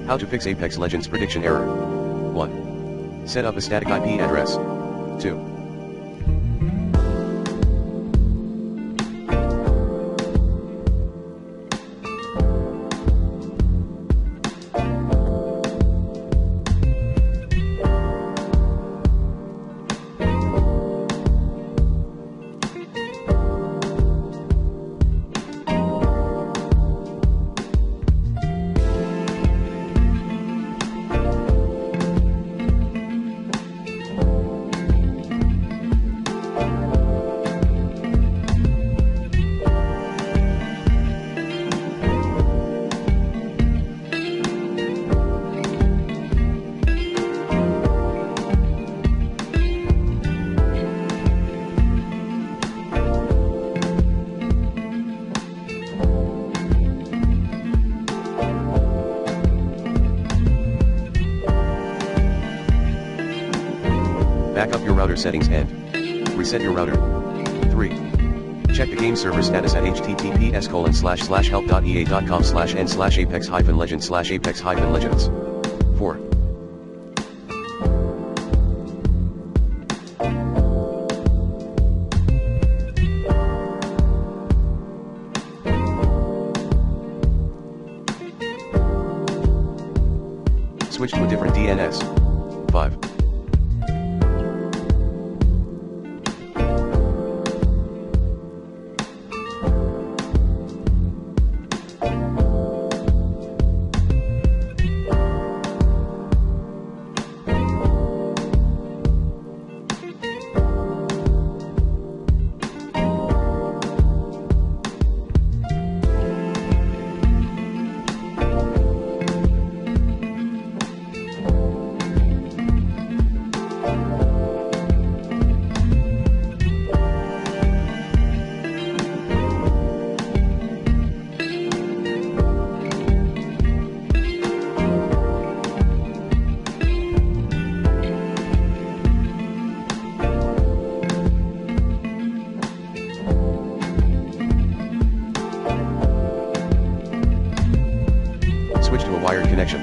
How to fix Apex Legends prediction error. 1. Set up a static IP address. 2. Back up your router settings and reset your router. 3. Check the game server status at https://help.ea.com/n/apex-legends/apex-legends. 4. Switch to a different DNS. 5. Switch to a wired connection.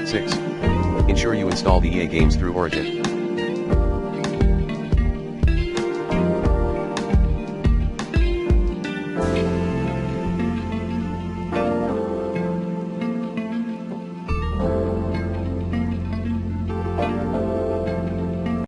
6. Ensure you install the EA games through Origin.